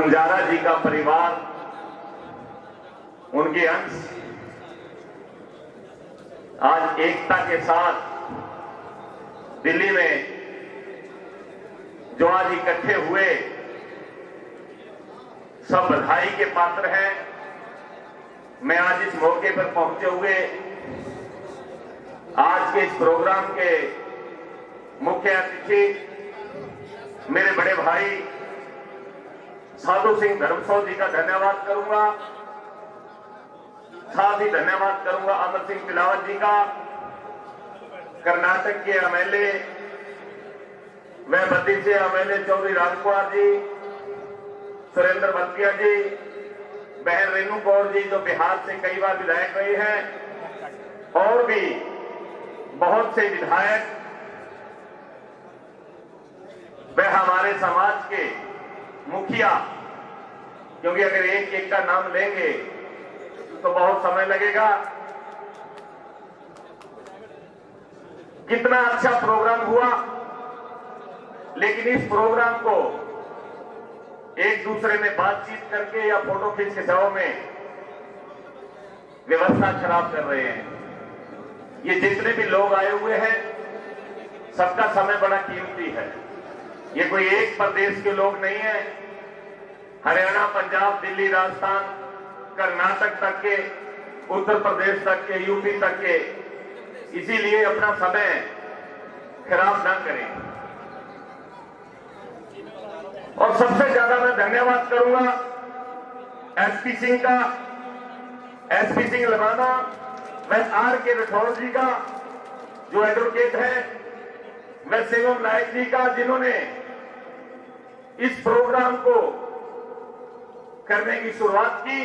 बंजारा जी का परिवार, उनके अंश आज एकता के साथ दिल्ली में जो आज इकट्ठे हुए, सब बधाई के पात्र हैं। मैं आज इस मौके पर पहुंचे हुए आज के इस प्रोग्राम के मुख्य अतिथि मेरे बड़े भाई साधु सिंह धर्मसौत जी का धन्यवाद करूंगा। साथ ही धन्यवाद करूंगा अमर सिंह पिलावट जी का, कर्नाटक के एमएलए व बद्दी से एमएलए चौधरी राजकुमार जी, सुरेंद्र भटिया जी, बहन रेणु कौर जी जो बिहार से कई बार विधायक रही हैं, और भी बहुत से विधायक वह हमारे समाज के मुखिया, क्योंकि अगर एक एक का नाम लेंगे तो बहुत समय लगेगा। कितना अच्छा प्रोग्राम हुआ, लेकिन इस प्रोग्राम को एक दूसरे में बातचीत करके या फोटो खींच के सभा में व्यवस्था खराब कर रहे हैं। ये जितने भी लोग आए हुए हैं, सबका समय बड़ा कीमती है। ये कोई एक प्रदेश के लोग नहीं है, हरियाणा, पंजाब, दिल्ली, राजस्थान, कर्नाटक तक के, उत्तर प्रदेश तक के, यूपी तक के, इसीलिए अपना समय खराब न करें। और सबसे ज्यादा मैं धन्यवाद करूंगा एसपी सिंह का, एसपी सिंह लगाना, वह आर के राठौर जी का जो एडवोकेट है, वह शिवम नायक जी का जिन्होंने इस प्रोग्राम को करने की शुरुआत की,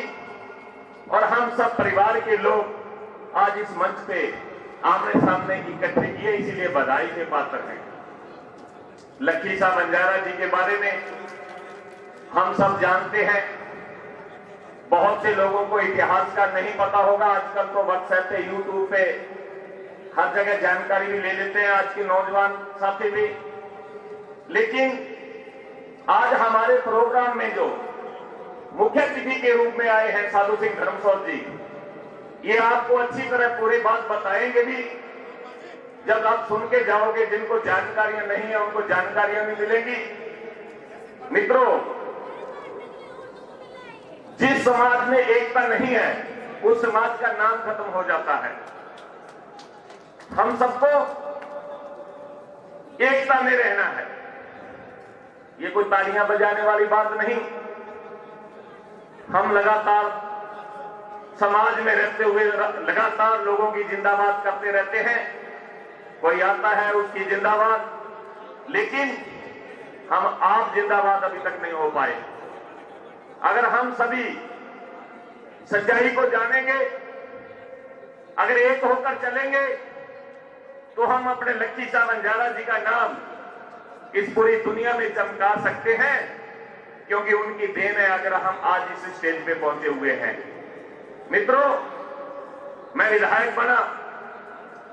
और हम सब परिवार के लोग आज इस मंच पे आमने सामने इकट्ठे किए, इसीलिए बधाई के पात्र हैं। लक्की साहब बंजारा जी के बारे में हम सब जानते हैं, बहुत से लोगों को इतिहास का नहीं पता होगा। आजकल तो व्हाट्सएप पे, यूट्यूब पे हर जगह जानकारी भी ले लेते हैं आज के नौजवान साथी भी। लेकिन आज हमारे प्रोग्राम में जो मुख्य अतिथि के रूप में आए हैं साधु सिंह धर्मसौत जी, ये आपको अच्छी तरह पूरी बात बताएंगे भी। जब आप सुन के जाओगे, जिनको जानकारियां नहीं है उनको जानकारियां भी मिलेंगी। मित्रों, जिस समाज में एकता नहीं है उस समाज का नाम खत्म हो जाता है। हम सबको एकता में रहना है। ये कोई तालियां बजाने वाली बात नहीं। हम लगातार समाज में रहते हुए लगातार लोगों की जिंदाबाद करते रहते हैं। कोई आता है उसकी जिंदाबाद, लेकिन हम आप जिंदाबाद अभी तक नहीं हो पाए। अगर हम सभी सच्चाई को जानेंगे, अगर एक होकर चलेंगे, तो हम अपने लक्की साहब बंजारा जी का नाम इस पूरी दुनिया में चमका सकते हैं, क्योंकि उनकी देन है अगर हम आज इस स्टेज पे पहुंचे हुए हैं। मित्रों, मैं विधायक बना,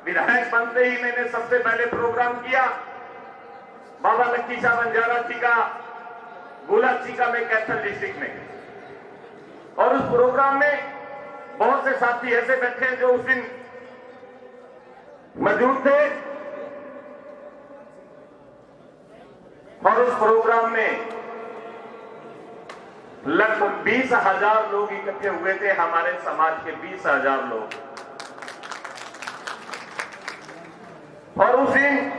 विधायक बनते ही मैंने सबसे पहले प्रोग्राम किया बाबा लक्की साहब बंजारा जी का गुलाचीका में, कैथल डिस्ट्रिक्ट में। और उस प्रोग्राम में बहुत से साथी ऐसे बैठे हैं जो उस दिन मौजूद थे, और उस प्रोग्राम में लगभग 20,000 लोग इकट्ठे हुए थे, हमारे समाज के 20,000 लोग। और उस दिन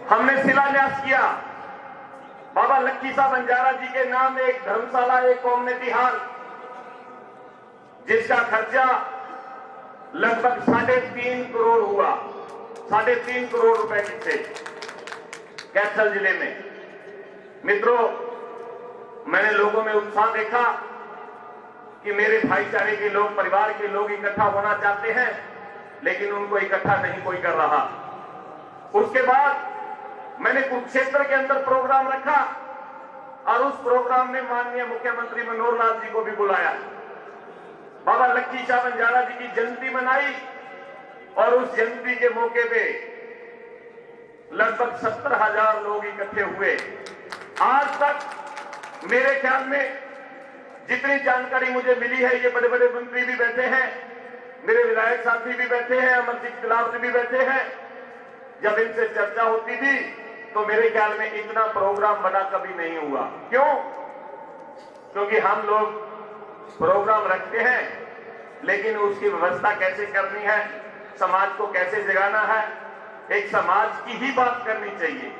हमने शिलान्यास किया बाबा लक्की साहब बंजारा जी के नाम एक धर्मशाला, एक कम्युनिटी हॉल, जिसका खर्चा लगभग 3.5 करोड़ हुआ। 3.5 करोड़ रुपए के कैथल जिले में। मित्रों, मैंने लोगों में उत्साह देखा कि मेरे भाईचारे के लोग, परिवार के लोग इकट्ठा होना चाहते हैं, लेकिन उनको इकट्ठा नहीं कोई कर रहा। उसके बाद मैंने कुरुक्षेत्र के अंदर प्रोग्राम रखा, और उस प्रोग्राम में माननीय मुख्यमंत्री मनोहर लाल जी को भी बुलाया। बाबा लक्की साहब बंजारा जी की जयंती मनाई, और उस जयंती के मौके पे लगभग 70,000 लोग इकट्ठे हुए। आज तक मेरे ख्याल में जितनी जानकारी मुझे मिली है, ये बड़े बड़े मंत्री भी बैठे हैं, मेरे विधायक साथी भी बैठे हैं, अमर सिंह तिलावत भी बैठे हैं, जब इनसे चर्चा होती थी तो मेरे ख्याल में इतना प्रोग्राम बड़ा कभी नहीं हुआ। क्यों? क्योंकि हम लोग प्रोग्राम रखते हैं, लेकिन उसकी व्यवस्था कैसे करनी है, समाज को कैसे जगाना है, एक समाज की ही बात करनी चाहिए,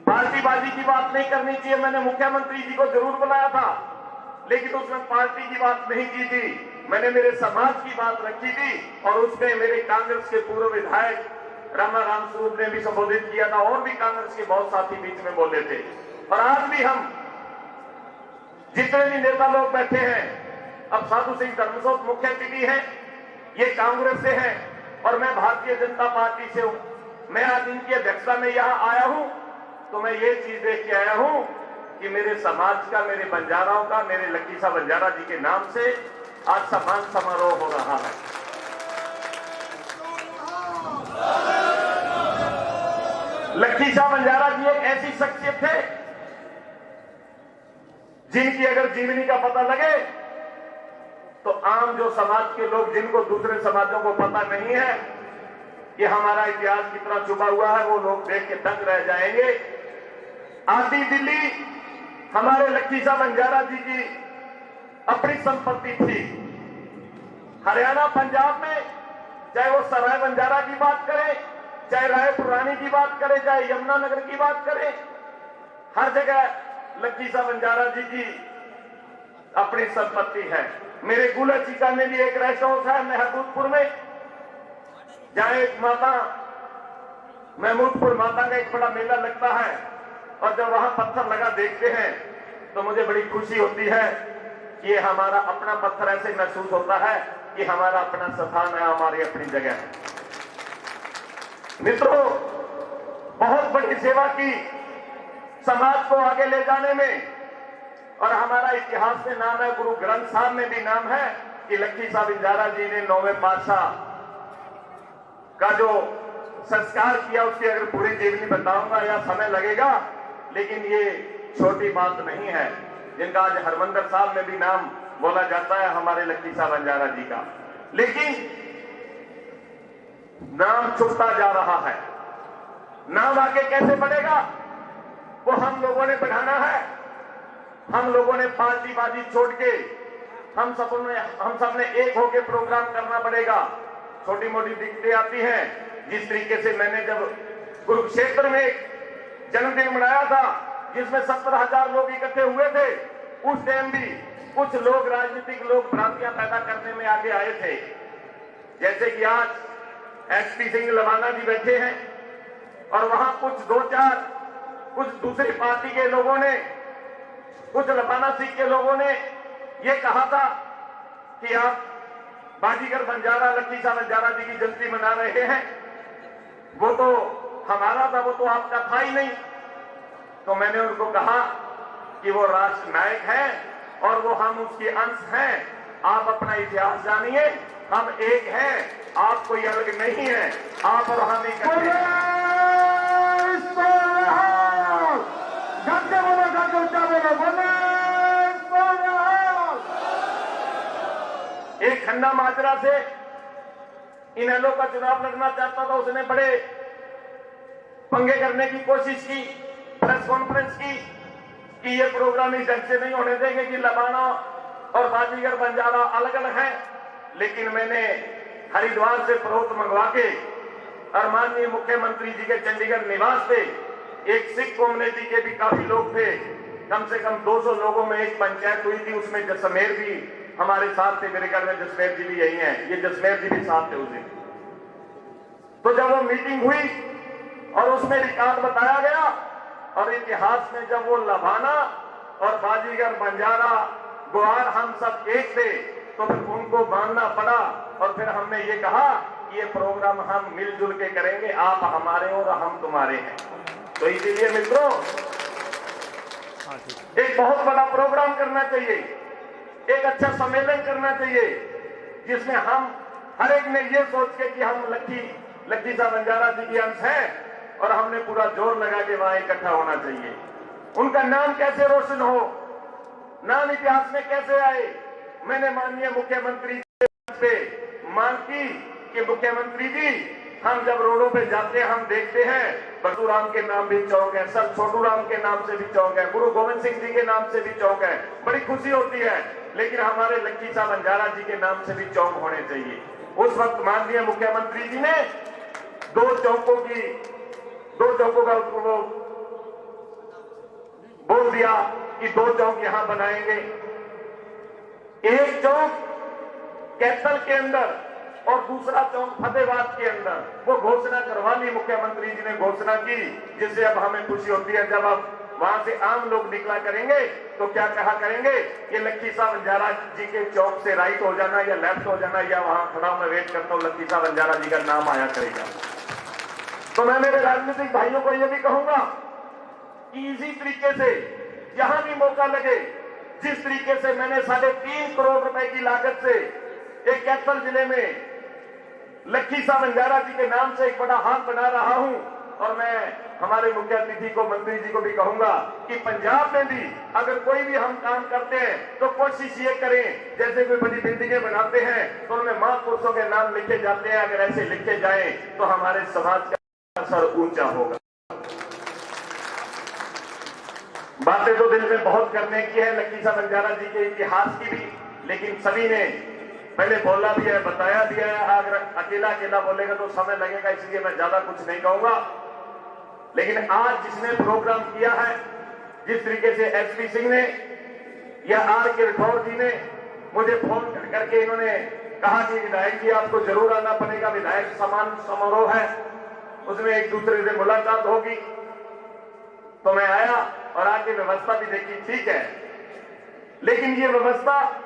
पार्टीबाजी की बात नहीं करनी चाहिए। मैंने मुख्यमंत्री जी को जरूर बुलाया था, लेकिन उसमें पार्टी की बात नहीं की थी, मैंने मेरे समाज की बात रखी थी, और उसमें मेरे कांग्रेस के पूर्व विधायक रामाराम स्वरूप ने भी संबोधित किया था, और भी कांग्रेस के बहुत साथी बीच में बोले थे। और आज भी हम जितने भी नेता लोग बैठे हैं, अब साधु सिंह धर्मसोत मुख्य अतिथि हैं, ये कांग्रेस से हैं और मैं भारतीय जनता पार्टी से हूं। मैं आज इनकी अध्यक्षता में यहां आया हूं तो मैं ये चीज देख के आया हूं कि मेरे समाज का, मेरे बंजाराओं का, मेरे लक्की साहब बंजारा जी के नाम से आज सम्मान समारोह हो रहा है। लक्की साहब बंजारा जी एक ऐसी शख्सियत थे जिनकी अगर जीवनी का पता लगे तो आम जो समाज के लोग, जिनको दूसरे समाजों को पता नहीं है कि हमारा इतिहास कितना छुपा हुआ है, वो लोग देख के दंग रह जाएंगे। आधी दिल्ली हमारे लक्की साहब बंजारा जी की अपनी संपत्ति थी। हरियाणा, पंजाब में चाहे वो सराय बंजारा की बात करें, चाहे रायपुरानी की बात करें, चाहे यमुनानगर की बात करें, हर जगह लक्की साहब बंजारा जी की अपनी संपत्ति है। मेरे गुला चिका में भी एक रेस्ट हाउस है महमूदपुर में, जहां एक माता, महमूदपुर माता का एक बड़ा मेला लगता है, और जब वहां पत्थर लगा देखते हैं तो मुझे बड़ी खुशी होती है कि ये हमारा अपना पत्थर, ऐसे महसूस होता है कि हमारा अपना स्थान है, हमारी अपनी जगह है। मित्रों, बहुत बड़ी सेवा की समाज को आगे ले जाने में, और हमारा इतिहास में नाम है, गुरु ग्रंथ साहब में भी नाम है कि लक्की साहब बंजारा जी ने 9वें पातशाह का जो संस्कार किया, उसकी अगर पूरी जीवनी बताऊंगा या समय लगेगा, लेकिन ये छोटी बात नहीं है, जिनका आज हरमंदर साहब में भी नाम बोला जाता है, हमारे लक्की साहब बंजारा जी का। लेकिन नाम छुपता जा रहा है। नाम आगे कैसे बढ़ेगा, वो हम लोगों ने बढ़ाना है। हम लोगों ने पार्टीबाजी छोड़ के हम सब ने एक होकर प्रोग्राम करना पड़ेगा। छोटी मोटी दिक्कतें आती हैं, जिस तरीके से मैंने जब कुरुक्षेत्र में एक जन्मदिन मनाया था जिसमें 70,000 लोग इकट्ठे हुए थे, उस टाइम भी कुछ लोग, राजनीतिक लोग, भ्रांतियां पैदा करने में आगे आए थे। जैसे कि आज एसपी सिंह लवाना जी बैठे हैं, और वहां कुछ दूसरी पार्टी के लोगों ने, कुछ लवाना सिंह के लोगों ने ये कहा था कि आप बाजीगर बंजारा, लक्की साहब बंजारा जी की जयंती मना रहे हैं, वो तो हमारा था, वो तो आपका था ही नहीं। तो मैंने उनको कहा कि वो राष्ट्र नायक है और वो हम उसके अंश हैं। आप अपना इतिहास जानिए, हम एक हैं, आप कोई अलग नहीं है, आप और हम एक एक खन्ना माजरा से इनेलो का चुनाव लड़ना चाहता था, उसने बड़े पंगे करने की कोशिश की, प्रेस कॉन्फ्रेंस की कि ये प्रोग्राम इस ढंग से नहीं होने देंगे कि लबाना और बाजीगर बंजारा अलग अलग हैं। लेकिन मैंने हरिद्वार से प्रोत मंगवा के, और माननीय मुख्यमंत्री जी के चंडीगढ़ निवास पे एक सिख कम्युनिटी के भी काफी लोग थे, कम से कम 200 लोगों में एक पंचायत हुई थी, उसमें जसमेर भी हमारे साथ थे। मेरे घर में जसमेर जी भी यही हैं, ये जसमेर जी भी साथ थे उस दिन। तो जब वो मीटिंग हुई और उसमें रिकॉर्ड बताया गया, और इतिहास में जब वो लबाना और बाजीगर बंजारा गुआर हम सब एक थे, तो फिर उनको मानना पड़ा, और फिर हमने ये कहा कि ये प्रोग्राम हम मिलजुल के करेंगे, आप हमारे और हम तुम्हारे हैं। तो इसीलिए मित्रों, एक बहुत बड़ा प्रोग्राम करना चाहिए, एक अच्छा सम्मेलन करना चाहिए, जिसमें हम हर एक ने ये सोच के कि हम लक्की साहब बंजारा जी की अंश हैं, और हमने पूरा जोर लगा के वहां इकट्ठा होना चाहिए। उनका नाम कैसे रोशन हो, नाम इतिहास में कैसे आए। मैंने माननीय मुख्यमंत्री से मांग की कि मुख्यमंत्री जी, हम जब रोडों पे जाते हैं हम देखते हैं परशुराम के नाम भी चौक है, सर छोटू राम के नाम से भी चौक है, गुरु गोविंद सिंह जी के नाम से भी चौक है, बड़ी खुशी होती है, लेकिन हमारे लक्की साहब बंजारा जी के नाम से भी चौक होने चाहिए। उस वक्त माननीय मुख्यमंत्री जी ने दो चौकों का वो बोल दिया कि 2 चौक यहां बनाएंगे, एक चौक कैथल के अंदर और दूसरा चौक फतेहाबाद के अंदर। वो घोषणा करवा ली, मुख्यमंत्री जी ने घोषणा की, जिससे अब हमें खुशी होती है। जब अब वहां से आम लोग निकला करेंगे तो क्या कहा करेंगे कि लक्की साहब बंजारा जी के चौक से राइट हो जाना या लेफ्ट हो जाना, या वहां खड़ा मैं वेट करता हूं, लक्की साहब बंजारा जी का नाम आया करेगा। तो मैं मेरे राजनीतिक भाइयों को यह भी कहूंगा कि इसी तरीके से जहां भी मौका लगे, जिस तरीके से मैंने 3.5 करोड़ रुपए की लागत से एक कैथल जिले में लक्की साहब बंजारा जी के नाम से एक बड़ा हाथ बना रहा हूं, और मैं हमारे मुख्य अतिथि को, मंत्री जी को भी कहूंगा कि पंजाब में भी अगर कोई भी हम काम करते हैं तो कोशिश ये करें, जैसे कोई बड़ी बिल्डिंगें बनाते हैं तो उनमें महापुरुषों के नाम लिखे जाते हैं, अगर ऐसे लिखे जाए तो हमारे समाज का असर ऊंचा होगा। बातें तो दिल में बहुत करने की है लक्की साहब बंजारा जी के इतिहास की भी, लेकिन सभी ने पहले बोला भी है, बताया भी है। अगर अकेला बोलेगा तो समय लगेगा, इसलिए मैं ज्यादा कुछ नहीं कहूंगा। लेकिन आज जिसने प्रोग्राम किया है, जिस तरीके से एसपी सिंह ने या आर के राठौर जी ने मुझे फोन करके इन्होंने कहा कि विधायक जी आपको जरूर आना पड़ेगा, विधायक सम्मान समारोह है, उसमें एक दूसरे से मुलाकात होगी। तो मैं आया और आके व्यवस्था भी देखी, ठीक है, लेकिन ये व्यवस्था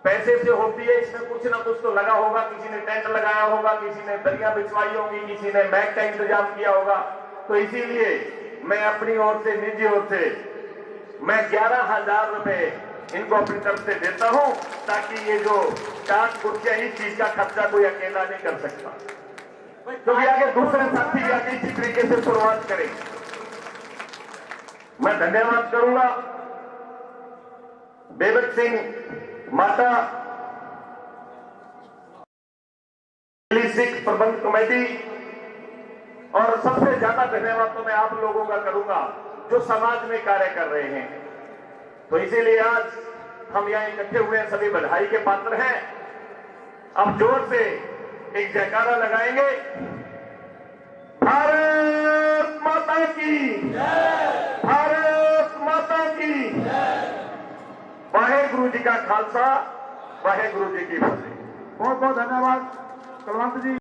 पैसे से होती है, इसमें कुछ ना कुछ तो लगा होगा, किसी ने टेंट लगाया होगा, किसी ने दरिया बिछवाई होगी, किसी ने मैक का इंतजाम किया होगा। तो इसीलिए मैं अपनी ओर से, निजी ओर से मैं 11,000 रुपए इनको अपनी तरफ से देता हूं, ताकि ये जो 4 कुर्सियां, इस चीज का खर्चा कोई अकेला नहीं कर सकता, क्योंकि आगे दूसरे साथी भी आगे इसी तरीके से शुरुआत करें। मैं धन्यवाद करूंगा बेबक सिंह माता सिख प्रबंध कमेटी, और सबसे ज्यादा धन्यवाद तो मैं आप लोगों का करूंगा जो समाज में कार्य कर रहे हैं। तो इसीलिए आज हम यहां इकट्ठे हुए हैं, सभी बधाई के पात्र हैं। अब जोर से एक जयकारा लगाएंगे, भारत माता की जय, भारत माता की जय। वाहेगुरु जी का खालसा, वाहेगुरु जी की फतेह। बहुत बहुत धन्यवाद कलवंत जी।